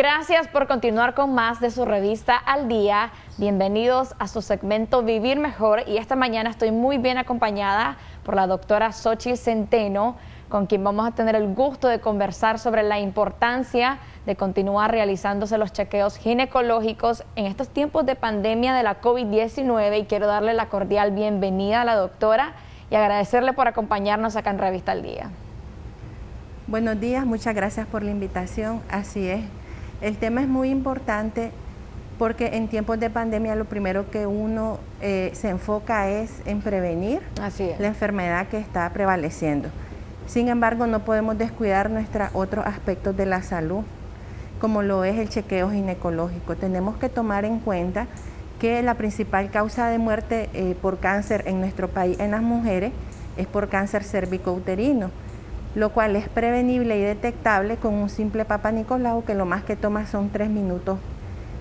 Gracias por continuar con más de su revista Al Día. Bienvenidos a su segmento Vivir Mejor, y esta mañana estoy muy bien acompañada por la doctora Xochitl Centeno, con quien vamos a tener el gusto de conversar sobre la importancia de continuar realizándose los chequeos ginecológicos en estos tiempos de pandemia de la COVID-19, y quiero darle la cordial bienvenida a la doctora y agradecerle por acompañarnos acá en Revista Al Día. Buenos días, muchas gracias por la invitación. Así es, el tema es muy importante porque en tiempos de pandemia lo primero que uno se enfoca es en prevenir la enfermedad que está prevaleciendo. Sin embargo, no podemos descuidar nuestros otros aspectos de la salud, como lo es el chequeo ginecológico. Tenemos que tomar en cuenta que la principal causa de muerte por cáncer en nuestro país en las mujeres es por cáncer cérvico-uterino, lo cual es prevenible y detectable con un simple Papa Nicolau, que lo más que toma son 3 minutos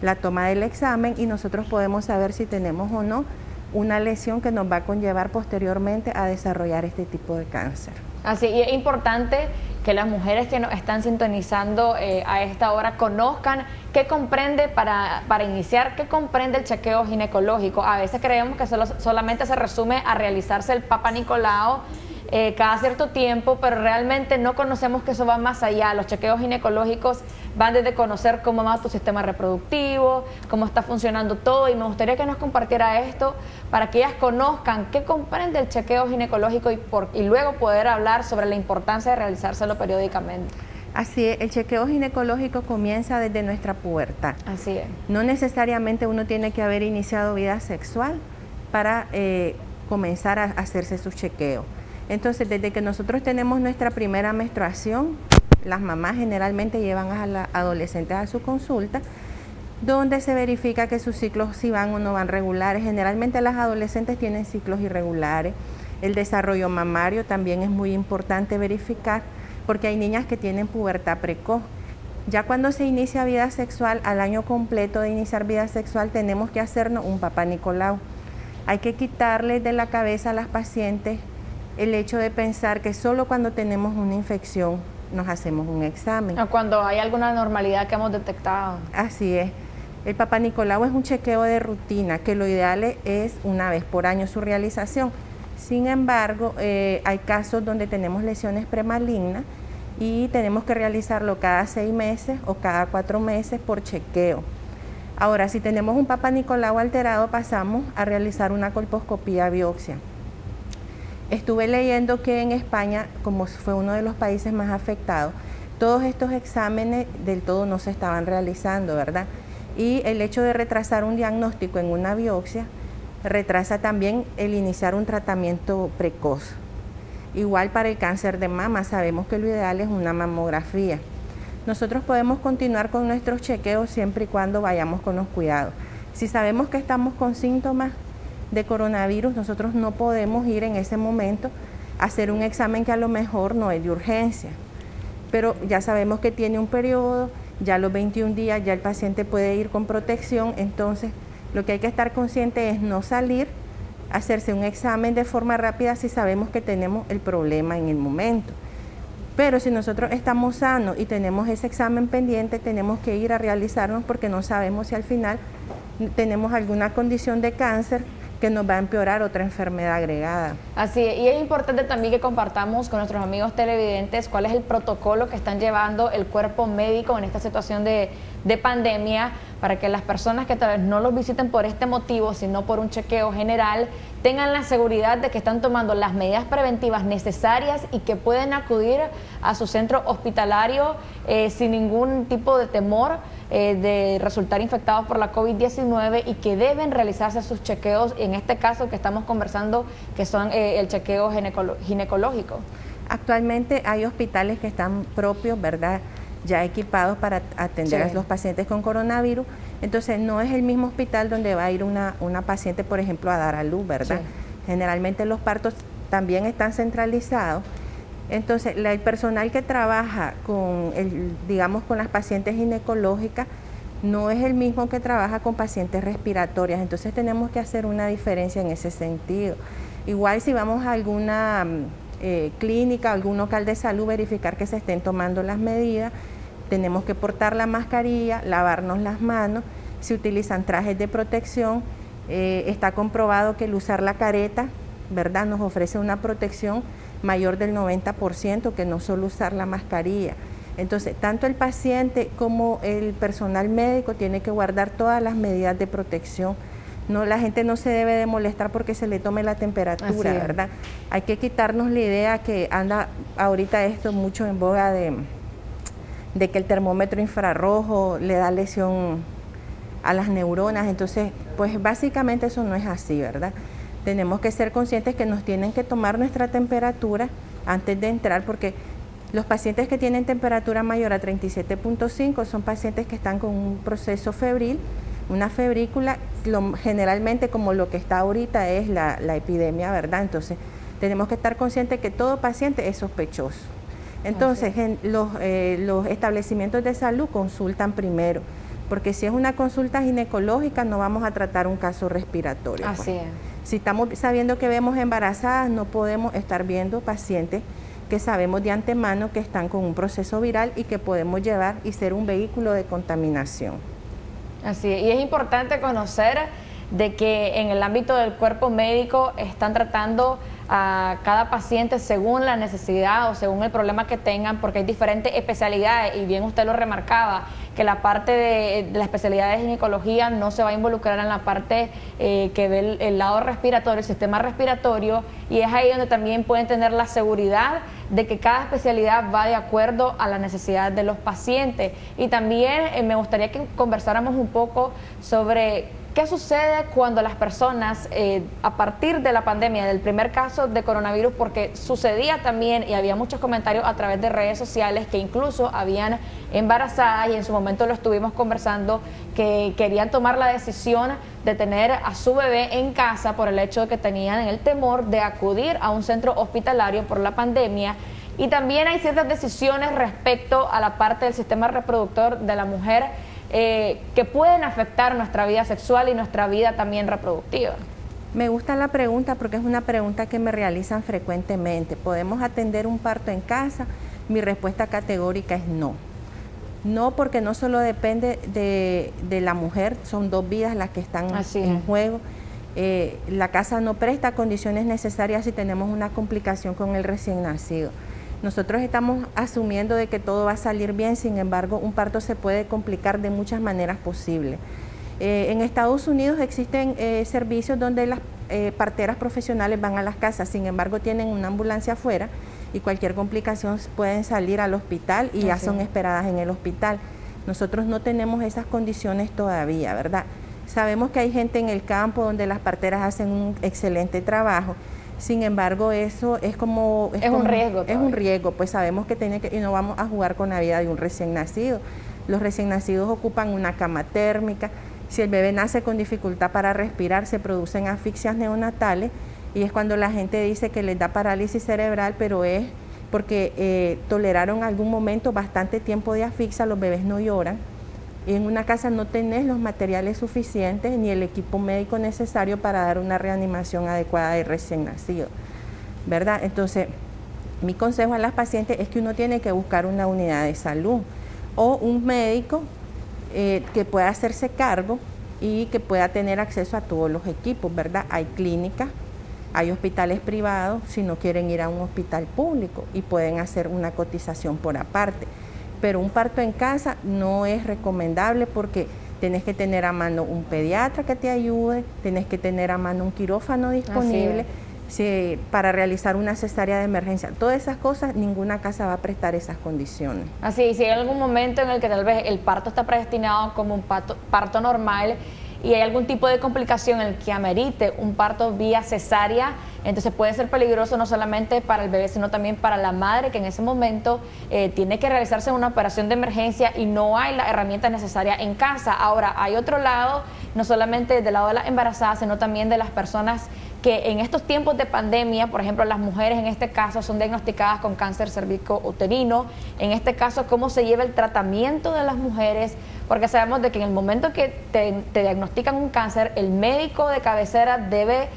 la toma del examen, y nosotros podemos saber si tenemos o no una lesión que nos va a conllevar posteriormente a desarrollar este tipo de cáncer. Así, y es importante que las mujeres que nos están sintonizando a esta hora conozcan qué comprende para iniciar, qué comprende el chequeo ginecológico. A veces creemos que solamente se resume a realizarse el Papa Nicolau cada cierto tiempo, pero realmente no conocemos que eso va más allá. Los chequeos ginecológicos van desde conocer cómo va tu sistema reproductivo, cómo está funcionando todo, y me gustaría que nos compartiera esto para que ellas conozcan qué comprende el chequeo ginecológico y luego poder hablar sobre la importancia de realizárselo periódicamente. Así es, el chequeo ginecológico comienza desde nuestra pubertad. Así es. No necesariamente uno tiene que haber iniciado vida sexual para comenzar a hacerse su chequeo. Entonces, desde que nosotros tenemos nuestra primera menstruación, las mamás generalmente llevan a las adolescentes a su consulta, donde se verifica que sus ciclos si van o no van regulares. Generalmente las adolescentes tienen ciclos irregulares. El desarrollo mamario también es muy importante verificar, porque hay niñas que tienen pubertad precoz. Ya cuando se inicia vida sexual, al año completo de iniciar vida sexual, tenemos que hacernos un Papa Nicolau. Hay que quitarle de la cabeza a las pacientes el hecho de pensar que solo cuando tenemos una infección nos hacemos un examen. O cuando hay alguna anormalidad que hemos detectado. Así es. El Papa Nicolau es un chequeo de rutina, que lo ideal es una vez por año su realización. Sin embargo, hay casos donde tenemos lesiones premalignas y tenemos que realizarlo cada 6 meses o cada 4 meses por chequeo. Ahora, si tenemos un Papa Nicolau alterado, pasamos a realizar una colposcopía biopsia. Estuve leyendo que en España, como fue uno de los países más afectados, todos estos exámenes del todo no se estaban realizando, ¿verdad? Y el hecho de retrasar un diagnóstico en una biopsia retrasa también el iniciar un tratamiento precoz. Igual para el cáncer de mama, sabemos que lo ideal es una mamografía. Nosotros podemos continuar con nuestros chequeos siempre y cuando vayamos con los cuidados. Si sabemos que estamos con síntomas de coronavirus, nosotros no podemos ir en ese momento a hacer un examen que a lo mejor no es de urgencia, pero ya sabemos que tiene un periodo, ya a los 21 días ya el paciente puede ir con protección. Entonces lo que hay que estar consciente es no salir a hacerse un examen de forma rápida si sabemos que tenemos el problema en el momento. Pero si nosotros estamos sanos y tenemos ese examen pendiente, tenemos que ir a realizarnos, porque no sabemos si al final tenemos alguna condición de cáncer que nos va a empeorar otra enfermedad agregada. Así es, y es importante también que compartamos con nuestros amigos televidentes cuál es el protocolo que están llevando el cuerpo médico en esta situación de pandemia, para que las personas que tal vez no los visiten por este motivo, sino por un chequeo general, tengan la seguridad de que están tomando las medidas preventivas necesarias y que pueden acudir a su centro hospitalario sin ningún tipo de temor de resultar infectados por la COVID-19, y que deben realizarse sus chequeos, en este caso que estamos conversando, que son el chequeo ginecológico. Actualmente hay hospitales que están propios, ¿verdad?, ya equipados para atender a los pacientes con coronavirus. Entonces no es el mismo hospital donde va a ir una paciente, por ejemplo, a dar a luz, ¿verdad? Sí. Generalmente los partos también están centralizados. Entonces el personal que trabaja con con las pacientes ginecológicas no es el mismo que trabaja con pacientes respiratorias. Entonces tenemos que hacer una diferencia en ese sentido. Igual si vamos a alguna clínica, algún local de salud, verificar que se estén tomando las medidas tenemos que portar la mascarilla, lavarnos las manos, se utilizan trajes de protección, está comprobado que el usar la careta, ¿verdad?, nos ofrece una protección mayor del 90% que no solo usar la mascarilla. Entonces, tanto el paciente como el personal médico tiene que guardar todas las medidas de protección. No, la gente no se debe de molestar porque se le tome la temperatura, ¿verdad? Hay que quitarnos la idea que anda ahorita esto mucho en boga de que el termómetro infrarrojo le da lesión a las neuronas. Entonces, pues básicamente eso no es así, ¿verdad? Tenemos que ser conscientes que nos tienen que tomar nuestra temperatura antes de entrar, porque los pacientes que tienen temperatura mayor a 37.5 son pacientes que están con un proceso febril, una febrícula, generalmente como lo que está ahorita es la epidemia, ¿verdad? Entonces, tenemos que estar conscientes que todo paciente es sospechoso. Entonces, los establecimientos de salud consultan primero, porque si es una consulta ginecológica no vamos a tratar un caso respiratorio. Así es. Si estamos sabiendo que vemos embarazadas, no podemos estar viendo pacientes que sabemos de antemano que están con un proceso viral y que podemos llevar y ser un vehículo de contaminación. Así es, y es importante conocer de que en el ámbito del cuerpo médico están tratando a cada paciente según la necesidad o según el problema que tengan, porque hay diferentes especialidades, y bien usted lo remarcaba, que la parte de la especialidad de ginecología no se va a involucrar en la parte que ve el lado respiratorio, el sistema respiratorio, y es ahí donde también pueden tener la seguridad de que cada especialidad va de acuerdo a la necesidad de los pacientes. Y también me gustaría que conversáramos un poco sobre ¿qué sucede cuando las personas, a partir de la pandemia, del primer caso de coronavirus, porque sucedía también y había muchos comentarios a través de redes sociales que incluso habían embarazadas, y en su momento lo estuvimos conversando, que querían tomar la decisión de tener a su bebé en casa por el hecho de que tenían el temor de acudir a un centro hospitalario por la pandemia? Y también hay ciertas decisiones respecto a la parte del sistema reproductor de la mujer que pueden afectar nuestra vida sexual y nuestra vida también reproductiva. Me gusta la pregunta porque es una pregunta que me realizan frecuentemente. ¿Podemos atender un parto en casa? Mi respuesta categórica es no. No, porque no solo depende de la mujer, son dos vidas las que están en juego. La casa no presta condiciones necesarias si tenemos una complicación con el recién nacido. Nosotros estamos asumiendo de que todo va a salir bien, sin embargo, un parto se puede complicar de muchas maneras posibles. En Estados Unidos existen servicios donde las parteras profesionales van a las casas, sin embargo, tienen una ambulancia afuera y cualquier complicación pueden salir al hospital y ya son esperadas en el hospital. Nosotros no tenemos esas condiciones todavía, ¿verdad? Sabemos que hay gente en el campo donde las parteras hacen un excelente trabajo. Sin embargo, eso es como... Es un riesgo. Es un riesgo, pues sabemos que y no vamos a jugar con la vida de un recién nacido. Los recién nacidos ocupan una cama térmica. Si el bebé nace con dificultad para respirar, se producen asfixias neonatales, y es cuando la gente dice que les da parálisis cerebral, pero es porque toleraron algún momento bastante tiempo de asfixia. Los bebés no lloran. Y en una casa no tenés los materiales suficientes ni el equipo médico necesario para dar una reanimación adecuada de recién nacido, ¿verdad? Entonces, mi consejo a las pacientes es que uno tiene que buscar una unidad de salud o un médico que pueda hacerse cargo y que pueda tener acceso a todos los equipos, ¿verdad? Hay clínicas, hay hospitales privados, si no quieren ir a un hospital público, y pueden hacer una cotización por aparte. Pero un parto en casa no es recomendable porque tenés que tener a mano un pediatra que te ayude, tenés que tener a mano un quirófano disponible para realizar una cesárea de emergencia. Todas esas cosas, ninguna casa va a prestar esas condiciones. Así, si hay algún momento en el que tal vez el parto está predestinado como un parto normal y hay algún tipo de complicación en el que amerite un parto vía cesárea, entonces puede ser peligroso no solamente para el bebé, sino también para la madre, que en ese momento tiene que realizarse una operación de emergencia y no hay la herramienta necesaria en casa. Ahora, hay otro lado, no solamente del lado de las embarazadas, sino también de las personas que en estos tiempos de pandemia, por ejemplo, las mujeres en este caso son diagnosticadas con cáncer cervicouterino. En este caso, ¿cómo se lleva el tratamiento de las mujeres? Porque sabemos de que en el momento que te diagnostican un cáncer, el médico de cabecera debe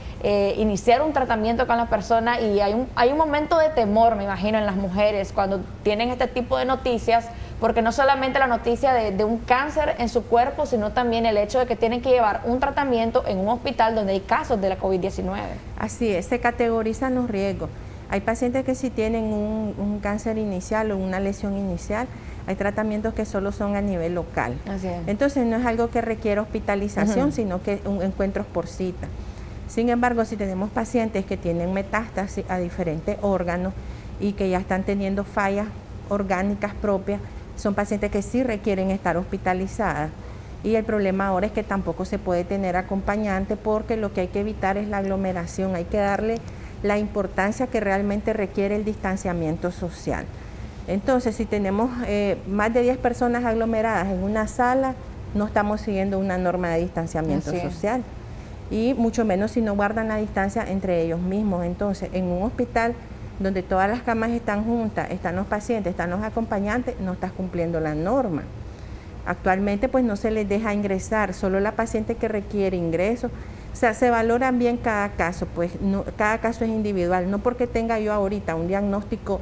iniciar un tratamiento con la persona, y hay un momento de temor, me imagino, en las mujeres cuando tienen este tipo de noticias, porque no solamente la noticia de un cáncer en su cuerpo, sino también el hecho de que tienen que llevar un tratamiento en un hospital donde hay casos de la COVID-19. Así es, se categorizan los riesgos. Hay pacientes que si tienen un cáncer inicial o una lesión inicial, hay tratamientos que solo son a nivel local. Así es. Entonces no es algo que requiere hospitalización, sino que encuentros por cita. Sin embargo, si tenemos pacientes que tienen metástasis a diferentes órganos y que ya están teniendo fallas orgánicas propias, son pacientes que sí requieren estar hospitalizadas. Y el problema ahora es que tampoco se puede tener acompañante porque lo que hay que evitar es la aglomeración, hay que darle la importancia que realmente requiere el distanciamiento social. Entonces, si tenemos más de 10 personas aglomeradas en una sala, no estamos siguiendo una norma de distanciamiento social. Y mucho menos si no guardan la distancia entre ellos mismos. Entonces, en un hospital donde todas las camas están juntas, están los pacientes, están los acompañantes, no estás cumpliendo la norma. Actualmente, pues no se les deja ingresar, solo la paciente que requiere ingreso. O sea, se valoran bien cada caso, pues no, cada caso es individual. No porque tenga yo ahorita un diagnóstico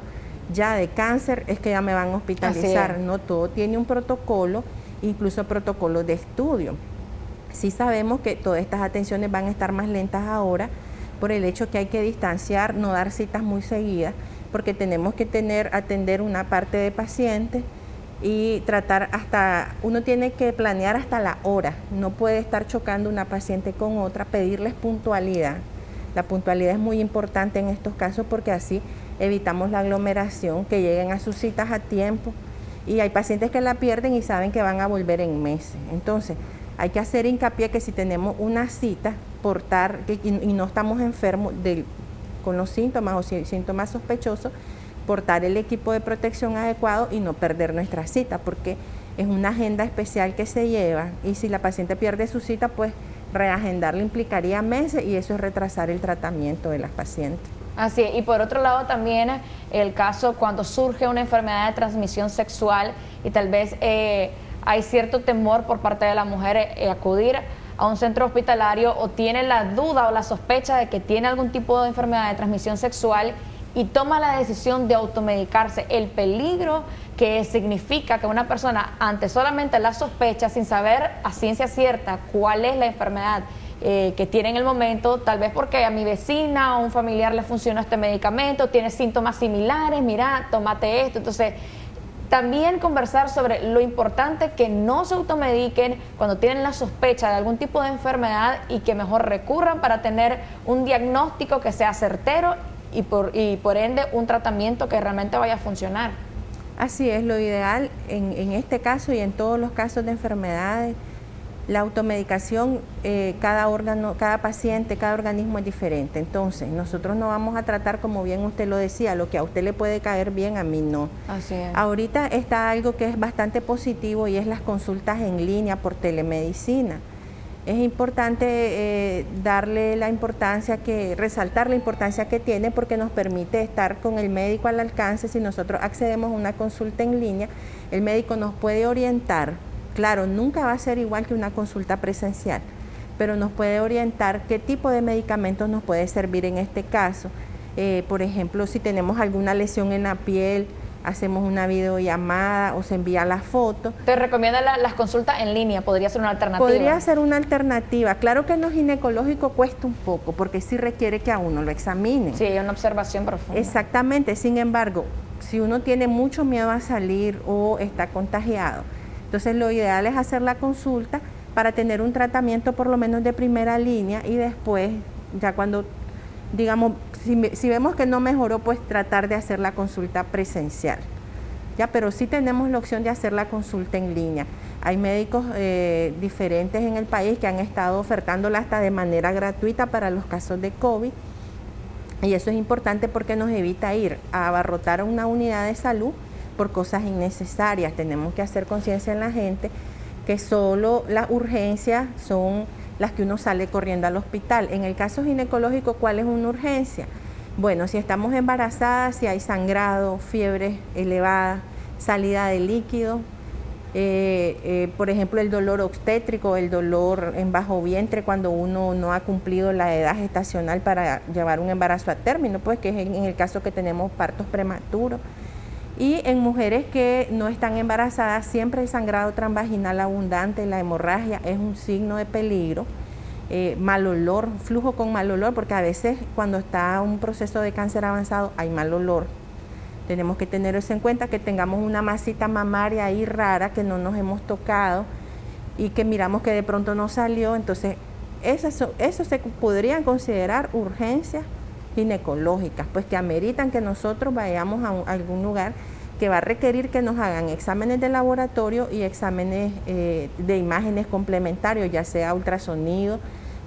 ya de cáncer, es que ya me van a hospitalizar. No, todo tiene un protocolo, incluso protocolo de estudio. Sí sabemos que todas estas atenciones van a estar más lentas ahora por el hecho que hay que distanciar, no dar citas muy seguidas, porque tenemos que atender una parte de pacientes y tratar uno tiene que planear hasta la hora, no puede estar chocando una paciente con otra, pedirles puntualidad. La puntualidad es muy importante en estos casos porque así evitamos la aglomeración, que lleguen a sus citas a tiempo, y hay pacientes que la pierden y saben que van a volver en meses. Entonces, hay que hacer hincapié que si tenemos una cita, y no estamos enfermos con los síntomas o síntomas sospechosos, portar el equipo de protección adecuado y no perder nuestra cita, porque es una agenda especial que se lleva, y si la paciente pierde su cita, pues reagendarla implicaría meses y eso es retrasar el tratamiento de las pacientes. Así es. Y por otro lado también el caso cuando surge una enfermedad de transmisión sexual y tal vez hay cierto temor por parte de la mujer acudir a un centro hospitalario o tiene la duda o la sospecha de que tiene algún tipo de enfermedad de transmisión sexual y toma la decisión de automedicarse. El peligro que significa que una persona ante solamente la sospecha, sin saber a ciencia cierta cuál es la enfermedad que tiene en el momento, tal vez porque a mi vecina o un familiar le funciona este medicamento, tiene síntomas similares, mira, tómate esto. Entonces, también conversar sobre lo importante que no se automediquen cuando tienen la sospecha de algún tipo de enfermedad y que mejor recurran para tener un diagnóstico que sea certero y por ende un tratamiento que realmente vaya a funcionar. Así es, lo ideal en este caso y en todos los casos de enfermedades, la automedicación, cada órgano, cada paciente, cada organismo es diferente. Entonces, nosotros no vamos a tratar, como bien usted lo decía, lo que a usted le puede caer bien, a mí no. Así es. Ahorita está algo que es bastante positivo y es las consultas en línea por telemedicina. Es importante darle la importancia resaltar la importancia que tiene porque nos permite estar con el médico al alcance. Si nosotros accedemos a una consulta en línea, el médico nos puede orientar. Claro, nunca va a ser igual que una consulta presencial, pero nos puede orientar qué tipo de medicamentos nos puede servir en este caso. Por ejemplo, si tenemos alguna lesión en la piel, hacemos una videollamada o se envía la foto. ¿Te recomienda las consultas en línea? ¿Podría ser una alternativa? Podría ser una alternativa. Claro que en lo ginecológico cuesta un poco, porque sí requiere que a uno lo examinen. Sí, una observación profunda. Exactamente. Sin embargo, si uno tiene mucho miedo a salir o está contagiado, entonces lo ideal es hacer la consulta para tener un tratamiento por lo menos de primera línea y después, ya cuando, digamos, si vemos que no mejoró, pues tratar de hacer la consulta presencial. Ya, pero sí tenemos la opción de hacer la consulta en línea. Hay médicos diferentes en el país que han estado ofertándola hasta de manera gratuita para los casos de COVID. Y eso es importante porque nos evita ir a abarrotar a una unidad de salud por cosas innecesarias. Tenemos que hacer conciencia en la gente que solo las urgencias son las que uno sale corriendo al hospital. En el caso ginecológico, ¿cuál es una urgencia? Bueno, si estamos embarazadas, si hay sangrado, fiebre elevada, salida de líquido, por ejemplo, el dolor obstétrico, el dolor en bajo vientre cuando uno no ha cumplido la edad gestacional para llevar un embarazo a término, pues que es en el caso que tenemos partos prematuros. Y en mujeres que no están embarazadas, siempre el sangrado transvaginal abundante, la hemorragia es un signo de peligro. Mal olor, flujo con mal olor, porque a veces cuando está un proceso de cáncer avanzado hay mal olor. Tenemos que tener eso en cuenta, que tengamos una masita mamaria ahí rara que no nos hemos tocado y que miramos que de pronto no salió. Entonces, eso se podrían considerar urgencias ginecológicas, pues que ameritan que nosotros vayamos a algún lugar que va a requerir que nos hagan exámenes de laboratorio y exámenes de imágenes complementarios, ya sea ultrasonido,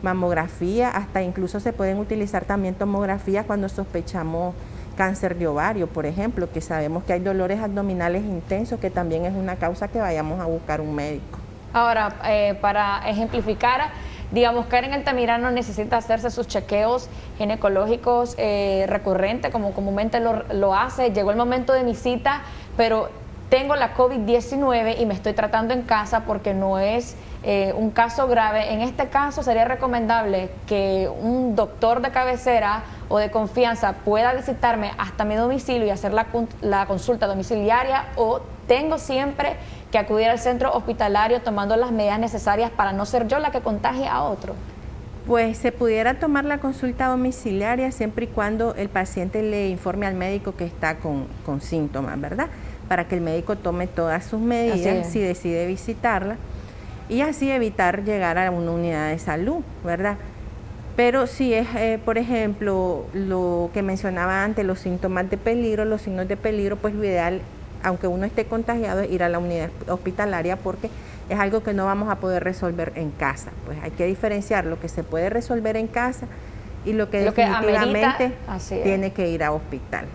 mamografía, hasta incluso se pueden utilizar también tomografías cuando sospechamos cáncer de ovario, por ejemplo, que sabemos que hay dolores abdominales intensos, que también es una causa que vayamos a buscar un médico. Ahora, para ejemplificar, digamos, Karen Altamirano necesita hacerse sus chequeos ginecológicos recurrentes, como comúnmente lo hace. Llegó el momento de mi cita, pero tengo la COVID-19 y me estoy tratando en casa porque no es un caso grave. En este caso sería recomendable que un doctor de cabecera o de confianza pueda visitarme hasta mi domicilio y hacer la consulta domiciliaria, o tengo siempre que acudir al centro hospitalario tomando las medidas necesarias para no ser yo la que contagie a otro. Pues se pudiera tomar la consulta domiciliaria siempre y cuando el paciente le informe al médico que está con síntomas, ¿verdad? Para que el médico tome todas sus medidas si decide visitarla y así evitar llegar a una unidad de salud, ¿verdad? Pero si es, por ejemplo, lo que mencionaba antes, los síntomas de peligro, los signos de peligro, pues lo ideal, aunque uno esté contagiado, es ir a la unidad hospitalaria porque es algo que no vamos a poder resolver en casa. Pues hay que diferenciar lo que se puede resolver en casa y lo que definitivamente tiene que ir a hospital.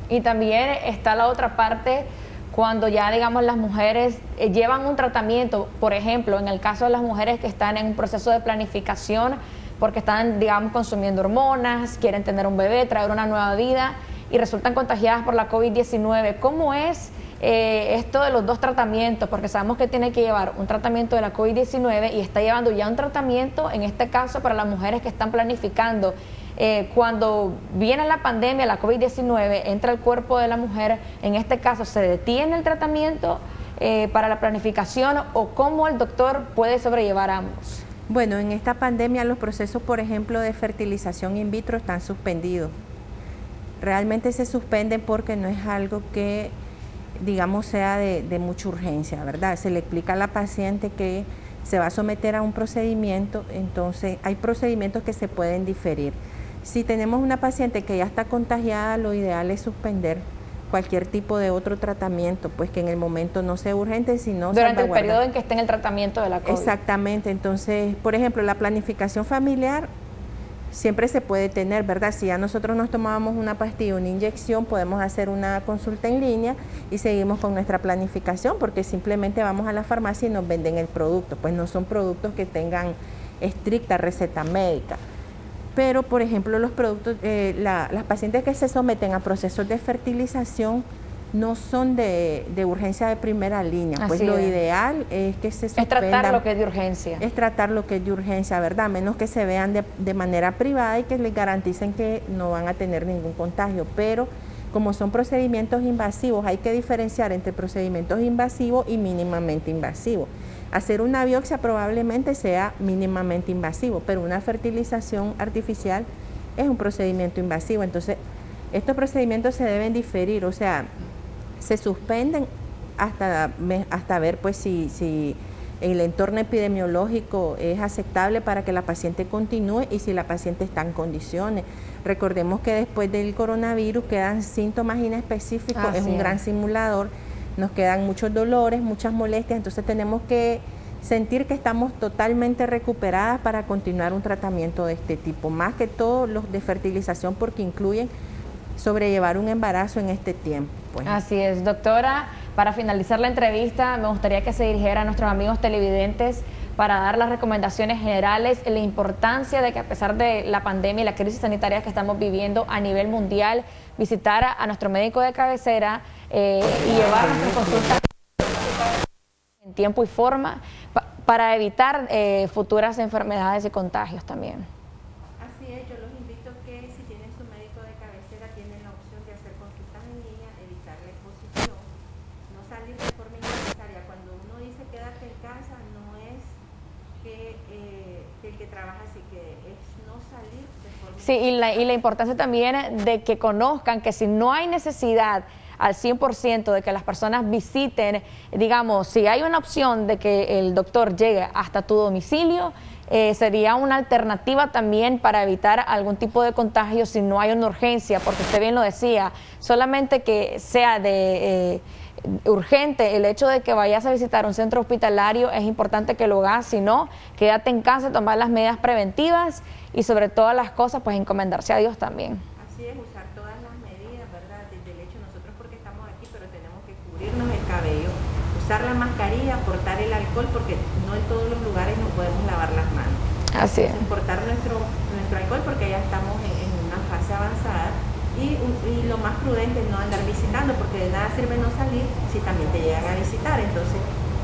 Y también está la otra parte, cuando ya, digamos, las mujeres llevan un tratamiento, por ejemplo, en el caso de las mujeres que están en un proceso de planificación, porque están, digamos, consumiendo hormonas, quieren tener un bebé, traer una nueva vida y resultan contagiadas por la COVID-19. ¿Cómo es esto de los dos tratamientos? Porque sabemos que tiene que llevar un tratamiento de la COVID-19 y está llevando ya un tratamiento, en este caso, para las mujeres que están planificando. Cuando viene la pandemia, la COVID-19, entra al cuerpo de la mujer, en este caso, ¿se detiene el tratamiento para la planificación o cómo el doctor puede sobrellevar ambos? Bueno, en esta pandemia los procesos, por ejemplo, de fertilización in vitro están suspendidos. Realmente se suspenden porque no es algo que, digamos, sea de mucha urgencia, ¿verdad? Se le explica a la paciente que se va a someter a un procedimiento, entonces hay procedimientos que se pueden diferir. Si tenemos una paciente que ya está contagiada, lo ideal es suspender cualquier tipo de otro tratamiento, pues que en el momento no sea urgente, sino durante el periodo en que esté en el tratamiento de la COVID. Exactamente. Entonces, por ejemplo, la planificación familiar siempre se puede tener, ¿verdad? Si ya nosotros nos tomábamos una pastilla, una inyección, podemos hacer una consulta en línea y seguimos con nuestra planificación, porque simplemente vamos a la farmacia y nos venden el producto, pues no son productos que tengan estricta receta médica. Pero, por ejemplo, los productos, las pacientes que se someten a procesos de fertilización no son de urgencia de primera línea. Pues lo ideal es que se suspendan. Es tratar lo que es de urgencia. Es tratar lo que es de urgencia, ¿verdad? A menos que se vean de manera privada y que les garanticen que no van a tener ningún contagio. Pero como son procedimientos invasivos, hay que diferenciar entre procedimientos invasivos y mínimamente invasivos. Hacer una biopsia probablemente sea mínimamente invasivo, pero una fertilización artificial es un procedimiento invasivo. Entonces, estos procedimientos se deben diferir, o sea, se suspenden hasta ver pues si el entorno epidemiológico es aceptable para que la paciente continúe y si la paciente está en condiciones. Recordemos que después del coronavirus quedan síntomas inespecíficos, es un gran simulador. Nos quedan muchos dolores, muchas molestias, entonces tenemos que sentir que estamos totalmente recuperadas para continuar un tratamiento de este tipo, más que todos los de fertilización porque incluyen sobrellevar un embarazo en este tiempo. Pues. Así es, doctora, para finalizar la entrevista me gustaría que se dirigiera a nuestros amigos televidentes para dar las recomendaciones generales, la importancia de que a pesar de la pandemia y la crisis sanitaria que estamos viviendo a nivel mundial, visitar a nuestro médico de cabecera y llevar nuestras consultas en tiempo y forma para evitar futuras enfermedades y contagios también. Así es, yo los invito a que si tienen su médico de cabecera tienen la opción de hacer consultas en línea, evitar la exposición así que es no salir de forma... Sí, y la importancia también de que conozcan que si no hay necesidad al 100% de que las personas visiten, digamos, si hay una opción de que el doctor llegue hasta tu domicilio, sería una alternativa también para evitar algún tipo de contagio si no hay una urgencia, porque usted bien lo decía, solamente que sea de urgente el hecho de que vayas a visitar un centro hospitalario, es importante que lo hagas, si no, quédate en casa, tomar las medidas preventivas y sobre todas las cosas, pues encomendarse a Dios también. Así es, usar todas las medidas, ¿verdad? Desde el hecho, nosotros porque estamos aquí, pero tenemos que cubrirnos el cabello, usar la mascarilla, portar el alcohol, porque no en todos los lugares nos podemos lavar las manos. Así es. Portar nuestro alcohol porque ya estamos en una fase avanzada y lo más prudente es no andar visitando, porque de nada sirve no salir si también te llegan a visitar, entonces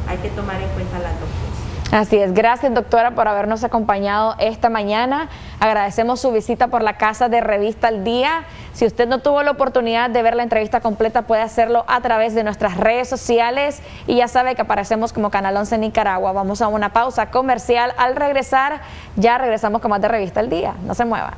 hay que tomar en cuenta las dos cosas. Así es, gracias doctora por habernos acompañado esta mañana, agradecemos su visita por la casa de Revista Al Día. Si usted no tuvo la oportunidad de ver la entrevista completa, puede hacerlo a través de nuestras redes sociales y ya sabe que aparecemos como Canal 11 Nicaragua. Vamos a una pausa comercial, al regresar ya regresamos con más de Revista Al Día, no se mueva.